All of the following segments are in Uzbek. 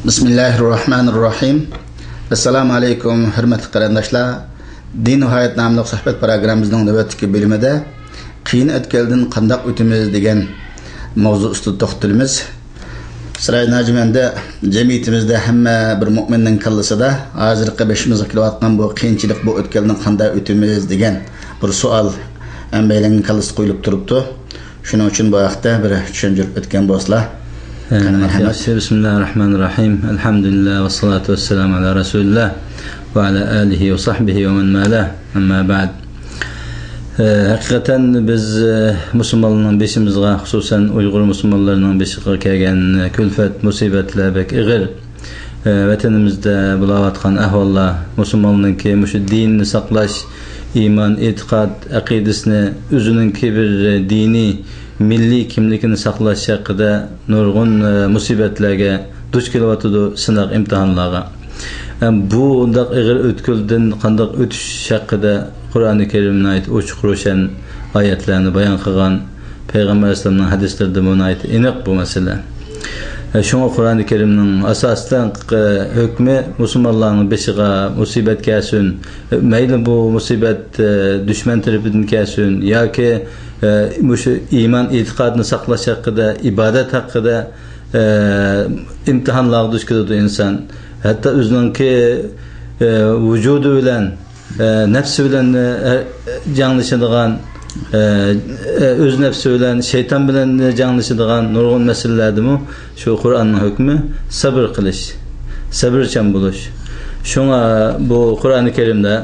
Bismillahirrahmanirrahim. Assalamu alaykum, hurmatli qarindoshlar. Din va hayot nomli suhbat programmamizning navbatdagi bölümündə qiyin o'tkaldan qanday o'timiz degan mavzu ustida to'xtalamiz. Siray najmanda jamiyatimizda hamma bir mu'minning kallasida hozirgi başımıza kelayotgan bu qiyinchilik, bu o'tkaldan qanday o'timiz degan bir savol hammaning kallasida qo'yilib turibdi. Shuning uchun bu vaqtda bir tushuntirib o'tgan bo'lsa. Bismillahirrahmanirrahim. Elhamdülillah ve salatu vesselamu ala Resulullah ve ala alihi ve sahbihi ve men malah. Amma ba'd. Hakikaten biz Müslümanların beşimizga, hususan Uygur Müslümanlarının beşiga kelgan külfet, musibetler bek ig'ir. Vatanimizda bo'layotgan ahvollar, Müslümanlarninki mushu dinni saqlash, iman, e'tiqod, aqidasini o'zininki bir diniy milliy kimligini saqlash haqida nurg'un musibatlarga duch kelyotdi, sinaq imtihonlarga. Bu undaq ig'ir o'tkildan qanday o'tish haqida Qur'oni Karimning ayt ochiq ro'shan oyatlarni bayon qilgan Payg'ambar alayhisolamning hadislarida buni ayt aniq bu masala. Shunga Qur'oni Karimning asosdan hukmi musulmonlarning beshiga musibat kelsin, mayli bu musibat dushman tarafidan kelsin yoki mushu iymon e'tiqodni saqlash haqida, ibodat haqida imtihonlarga duch keladi inson. Hatto o'zininki vujudi bilan, nafsi bilan janglashadigan, o'z nafsi bilan, shayton bilan janglashadigan nurg'un masalalardimi shu Qur'onning hukmi sabr qilish, sabrchan bo'lish. Shunga bu Qur'oni Karimda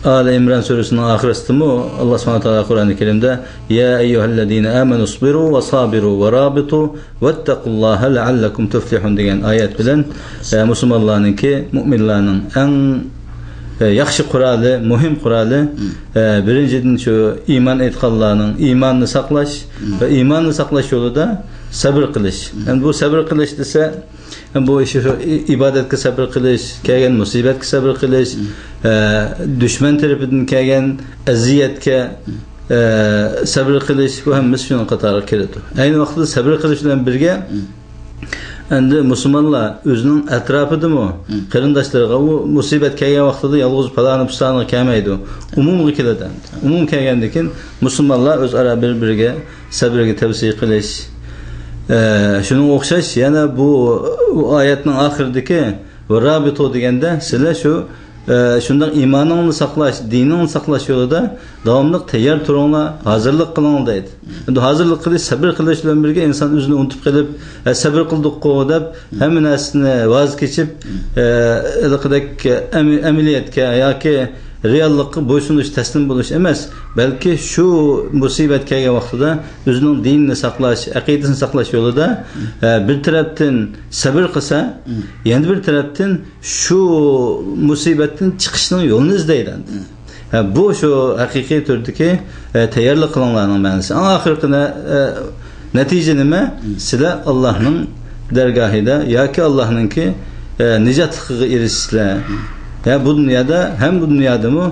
Ali İmran suresinin ahirisinde Allah subhanahu wa ta'ala Kur'an-ı Kerim'de Ya eyyühellezine amenu sabiru ve sabiru ve rabitu vettekullaha leallekum tuflihun degan ayet bilen Müslümanların ki müminlerin en yaxşı kuralı, muhim kuralı birinciden şu iman etkallarının imanını saklaş ve imanını saklaş yolu da sabır kılış. Yani bu sabır kılış dese bu işi ibadetke sabır kılış, kelgen musibetke sabır kılış, düşman tarafından kelgen eziyetke sabır kılış, bu hem şunun qatarı keledi. Aynı vaqtda sabır kılış bilan birge endi Müslümanlar özünün etrafıdımı, qarindoshlarga bu musibet kelgen vaqtida yolg'iz palani pustani kelmaydi. Umumga keladi. Umum kelgandan Müslümanlar öz ara bir-biriga sabrga tavsiya qilish. Şunun o'xshash yana bu oyatning oxiridagi va rabito deganda sizlar shu shunday iymoningni saqlash, diningni saqlash yo'lida davomli tayyor turinglar, hozirlik qiling deydi. Endi hozirlik qilish, sabr qilish bilan birga inson o'zini unutib qolib, sabr qildik-ku deb hamma narsani voz kechib, amaliyotga yoki reallikqa bo'ysunish, taslim bo'lish emas, balki shu musibat kelgan vaqtida o'zining dinini saqlash, aqidasini saqlash yo'lida bir tarafdan sabr qilsa, yana bir tarafdan shu musibatdan chiqishning yo'lini izlaydi. Bu shu haqiqiy turdagi tayyorlik qilinglarning ma'nosi. Oxirgi natija nima? Sizlar Allohning dargohida yoki Allohningki nijotligiga erishishlar. Ya bu dünyada hem bu dünyada mı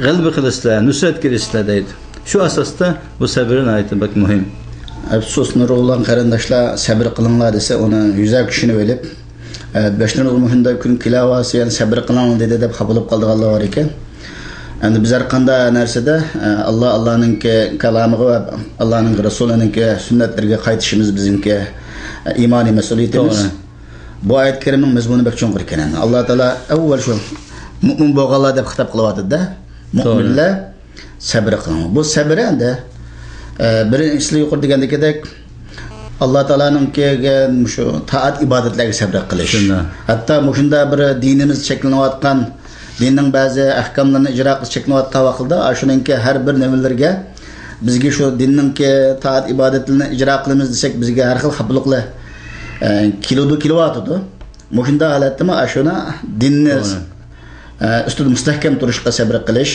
g'alaba qilishlar, nusrat kelishlar deydi. Shu asosda bu sabrning ayeti bak muhim. Afsus nurg'ullar qarindoshlar sabr qilinglar desa, uni yuzak tushunib olib, başlarımız muhimda kun kilavasi yani sabr qiling dedi deb qabulib qoldiganlar bor ekan. Endi biz har qanday narsada Allohning kalomiga va Allohning rasulining sunnatlarga qaytishimiz bizning iyoniy mas'uliyatimiz. Bu ayet kerimning mazmuni bek cho'nqir ekan. Alloh taolo avval shu mu'min bo'lganlar deb xitob qilyapti-da. Mu'minlar sabr qiling. Bu sabr endi birinchisi yuqori degandek Alloh taolaning kelgan shu taat ibodatlarga sabr qilish. Hatto shunda bir dinimiz cheklanayotgan, dinning ba'zi ahkomlarini ijro qilish cheklanayotgan vaqtda shuningki har bir nimalarga bizga shu dinning taat ibodatlarini ijro qilamiz desak bizga har xil xafaliklar kilovatdı. Muhimda halatda mı aşuna dinni üstüde müstahkem turuşqa sabr qilish,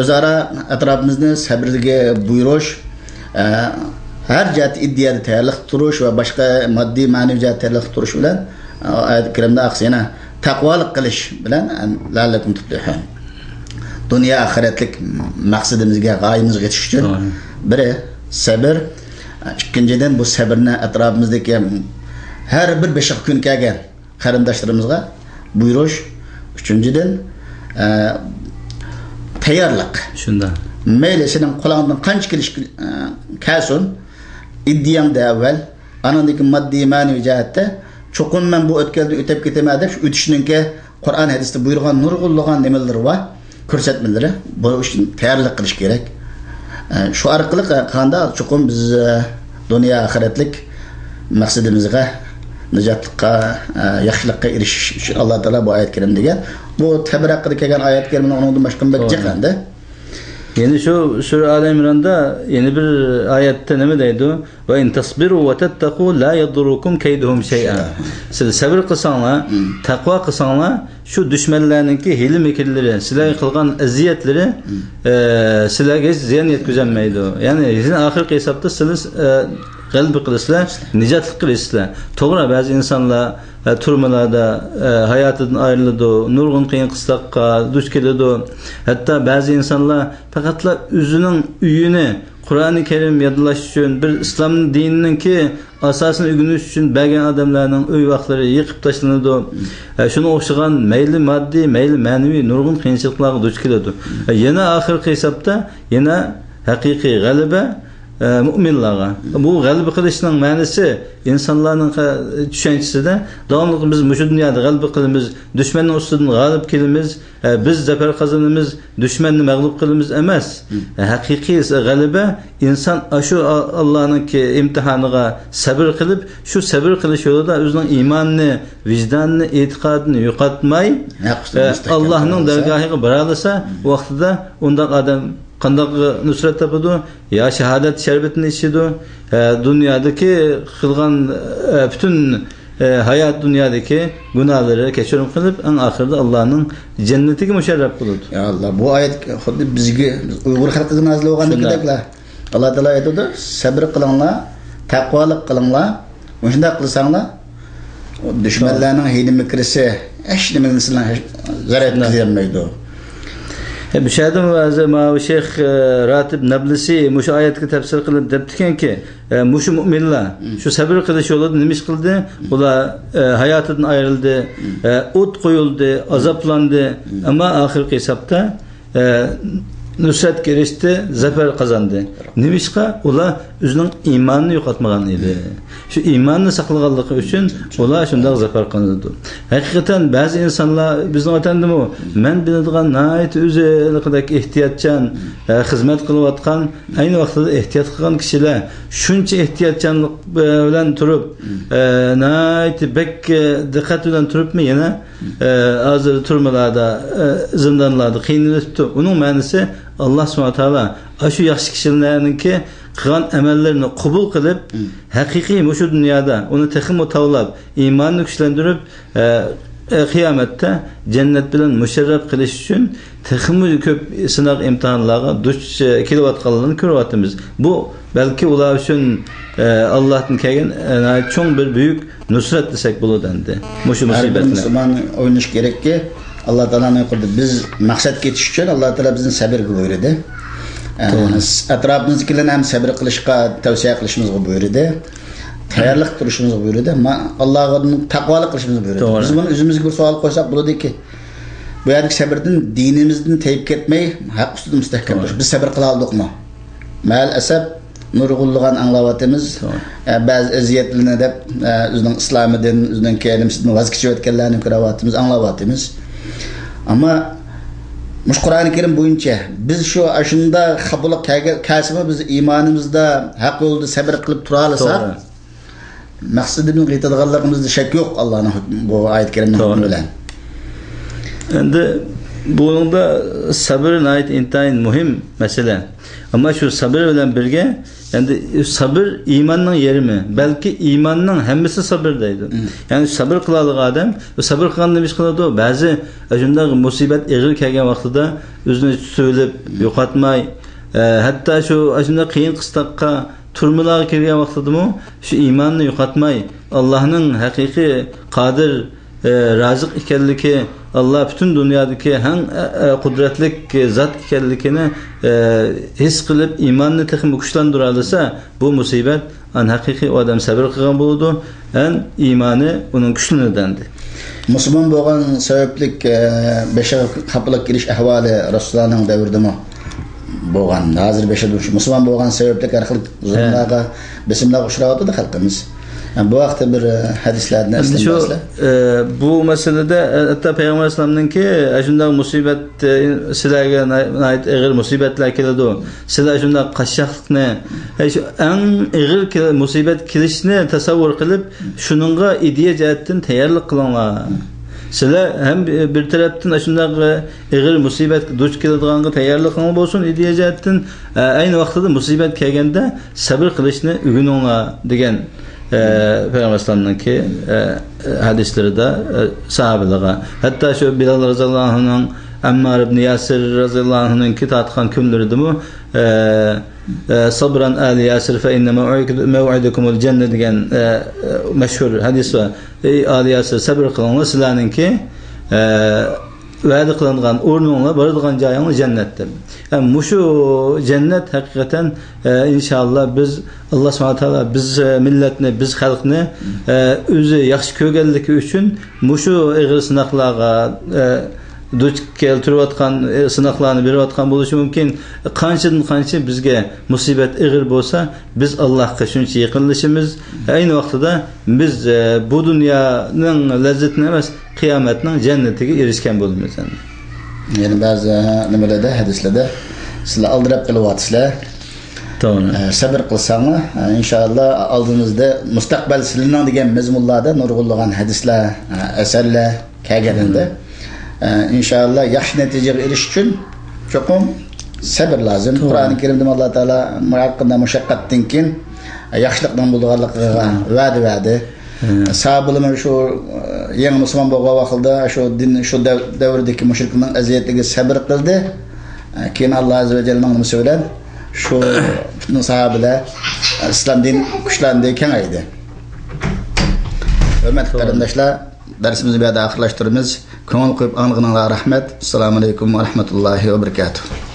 o'zaro atrofimizni sabrga buyurish, har jihat iddiyada tayyorlik turish va boshqa moddiy ma'naviy jihat tayyorlik turish bilan oyat karimda aqsina taqvolik qilish bilan la'allakum tuflihun. Dunyo oxiratlik maqsadimizga, g'oyamizga yetish uchun biri sabr, ikkinchidan bu sabrni atrofimizdagi her bir beşik gün kelgen qarindoshlarımızga buyuruş. Üçüncüden tayyorlik. Shunda. Mayli senin qo'lingdan qancha kelsin, iddiyangda avval anandagi moddiy ma'naviy jihatda cho'qim men bu o'tkalda o'tib ketaman deb o'tishningki Qur'on hadisda buyurgan nurg'unlagan nimalar va ko'rsatmalari bu uchun tayyorlik qilish kerak. Shu orqali qanda cho'qim biz dunyo oxiratlik maqsadimizga najotlikqa, yaxshilikqa erishish uchun Alloh taolo bu oyat karim degan. Bu Tabir haqida kelgan oyat karimni undan boshqa bakjaqanda. Yani şu Sure Ali İmran'da yeni bir ayette ne mi deydi? Ve in tasbiru ve tettaku la yadurrukum keyduhum şey'a. Siz sabır kılsanlar, takva kılsanlar şu düşmanlarınki hile mekirleri, sizler kılgan eziyetleri sizlerge ziyan yetküzenmeydi. Yani sizin ahir hesapta siz galbi kılısılar, nicatlık kılısılar. Doğru bazı insanlar turmalarda hayatından ayrıldı, nurgun kıyın kıstakka duş geldi. Hatta bazı insanlar fakatla üzünün üyünü Kur'an-ı Kerim yadılaş için bir İslam dininin ki asasını ügünüş için belgen adamlarının öy vakları yıkıp taşlanırdı. Şunu okşayan meyli maddi, meyli manevi nurgun kıyınçılıklarına duş geldi. Yine ahir hesapta yine hakiki galibe müminlara. Bu galbi kılışının manası insanların düşüncesi de devamlı biz şu dünyada galbi kılımız, düşmanın üstünden galip kelimiz, biz zafer kazanımız, düşmanını mağlup kılımız emez. Hakiki galibe insan şu Allah'ın ki imtihanına sabır kılıp şu sabır kılış yolunda özünün imanını, vicdanını, itikadını yokatmayı Allah'ın dergahına baralasa vaxtida ondan adam kandak nusret tapıdı ya şehadet şerbetini içiyordu dünyadaki kılgan bütün hayat dünyadaki günahları keşirim kılıp en ahirde Allah'ın cennetiki müşerref kıldı. Ya Allah bu ayet xuddi bizga Uyg'ur xalqiga nazil bo'lgandagidek Allah Taala aytadi, sabr qilinglar, taqvolik qilinglar. Shunday qilsanglar, dushmanlarning hiyla kirisi, hech nimaga sizlarga zarar yetkazmaydi. Müşahidim ve ma Şeyh Ratib Nablisi şu ayetki tefsir kılıp deptiken ki şu müminler şu sabır kılış yolu neymiş kıldı? Ola hayatından ayrıldı, ot koyuldu, azaplandı ama ahir hesapta nusret gelişti, zafer kazandı. Nimişka ola özünün imanını yokatmagan idi. Şu imanını saklaganlığı için ola şunda zafer kazandı. Hakikaten bazı insanlar bizden ötendim o. Men biladigan nayet özellikdeki ihtiyatçan hizmet kılıp atkan aynı vaxtda ihtiyat kılgan kişiler şuncha ihtiyatçanlık bilen turup nayet bek dikkat bilen turup mu yana hazır turmalarda zindanlarda kıyınlıptı. Onun manası Allah Subhanahu Teala şu yaxşı kişilerninki kılgan emellerini kabul kılıp hakiki şu dünyada onu tekimi tavlap imanını güçlendirip kıyamette cennet bilen müşerref kılış için tekimi köp sınav imtihanlarına duş kilovatkalılığını körüvatımız. Bu belki ular için Allah'ın kelgen çok bir büyük nusret desek bulu dendi. Muşu musibetine. Müslüman oynaş gerek ki Allah Teala'nın kurdu. Biz maksat geçiş için Allah Teala bizden sabır buyurdu. Etrafımızdakilerin hem sabır kılışka tavsiye kılışımızı buyurdu. Tayyorlik turishimizni buyurdi. Allohga taqvolik qilishimizni buyurdi. Biz buni o'zimizga bir savol qo'ysak bo'ladi-ki, bu yerlik sabrdan dinimizdan tayib ketmay, haq ustida mustahkam turish. Biz sabr qila oldikmi? Mal asab nurg'unlagan anglayotimiz, ba'zi aziyatlarni deb o'zining islomidan, o'zining kelimasidan voz kechayotganlarni ko'ryapmiz, anglayapmiz. Ammo mush Qur'oni Karim bo'yicha biz shu ashunda qabul qilsami biz iymonimizda haq yo'lda sabr qilib tura olsak, maqsadimiz yetadiganligimizda shak yo'q Allohning bu oyat karimning hukmi bilan. Endi bunda sabr nayet intayin muhim mesele. Ama şu sabır bilen birge endi sabır imanning yerimi, belki imanning hammasi sabırdaydı. Yani sabır kılalık adam, sabır kılgan nemiş kıladı. Bazı ajunda musibet egil kelgen vaqtida özünü söylep yo'qotmay, hatta şu ajunda qiyin qistakka turmalarga kelgan vaqtidami şu imanni yo'qotmay, Allah'ın hakiki qadir razıq ekanligi, Allah bütün dünyadaki hem kudretlik zat ekanligini his qilib imanni texmi kuchlantiralsa, bu musibet an haqiqiy odam sabr qilgan bo'ladi, an iymoni uning kuchlanadi. Müslüman bo'lgan sabablik beşe kapılık giriş ahvali Rasulullah'ın devirdimi bo'lgan. Hozir beşe Müslüman bo'lgan sabablik arqali zulmlarga, besimlarga uchrayotdi da xalqimiz. Yani bu vaqtda bir hadislarni eslayapsizlar. Bu masalada hatta Payg'ambar alayhisolamninki shunday musibat sizlarga og'ir musibatlar keladi. Sizlar shunday qashshoqlikni, eng og'ir musibat kelishni tasavvur qilib, shuningga ideya jihatdan tayyorlik qilinglar. Sizlar ham bir tarafdan shunday og'ir musibat duch keladiganiga tayyorlik qilgan bo'lsin, ideya jihatdan ayni vaqtda musibat kelganda sabr qilishni o'rganinglar degan Peygamber Sallallahu hadislerinde sahabelara, hatta şu Bilal radıyallahu anh'ın, Ammar ibn Yasir radıyallahu anh'ın kitatkan kümlerdi mi? Sabran ali Yasir fe inne mev'idukumul cennet diyen meşhur hadis var. Ey ali Yasir sabır kılınla sizlerninki vədi qılınğan ornunla barıdığan cayınla cennetdir. Yani şu cennet hakikaten inşallah biz Allah Subhanahu taala biz milletni, biz xalqni özü yaxşı kögellik üçün şu ağır sınaqlarga duch keltirayotgan sınaqlarni berayotgan bo'lishi mumkin. Qancha bizga musibat og'ir bo'lsa, biz Allohga shuncha yaqinlashimiz, ayni vaqtida biz bu dunyoning lazzatini emas, qiyomatning jannatiga erishgan bo'lamiz. Yani bazı nimalarda hadislarda sizlar aldirab qilyapsizlar. To'g'ri. Sabr qilsangiz, inshaalloh oldingizda mustaqbal sizlarning degan mazmunlarda nurg'unlagan hadislar, asarlar kelganida inşallah yaxshi natijaga erishish uchun cho'qim sabr lozim. Qur'oni Karimda Alloh taolo muhaqqinda mushaqqatdan keyin yaxshilikdan bo'lganligiga va'da. Sahabalar şu yangi musulmon bo'lgan vaqtda şu din şu davrdagi mushriklarning aziyatiga sabr qildi. Keyin Alloh azza va jalla nima bilan şu sahabalar islom din kuchlandi, kengaydi. Hurmatli qarindoshlar, dersimizni bu yerda oxirlashtiramiz. Ko'ngil qo'yib anglag'anlarga rahmat. Assalomu alaykum va rahmatullohi va barakatuh.